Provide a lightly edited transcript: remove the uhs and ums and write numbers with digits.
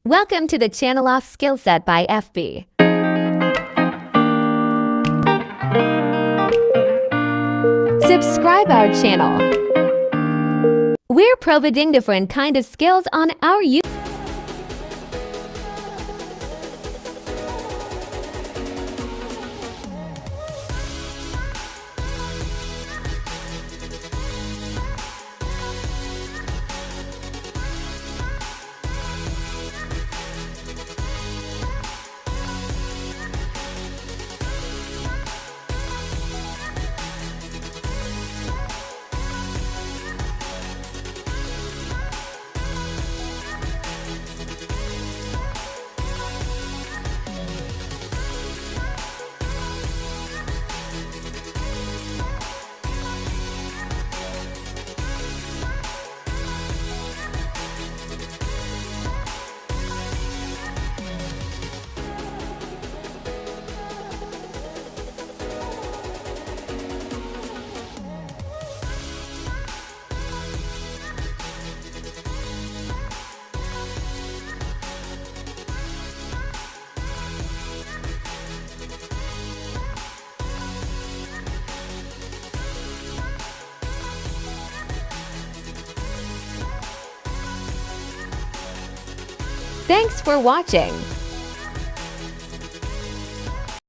Welcome to the Channel Off Skillset by FB. Subscribe our channel. We're providing different kind of skills on our YouTube. Thanks for watching.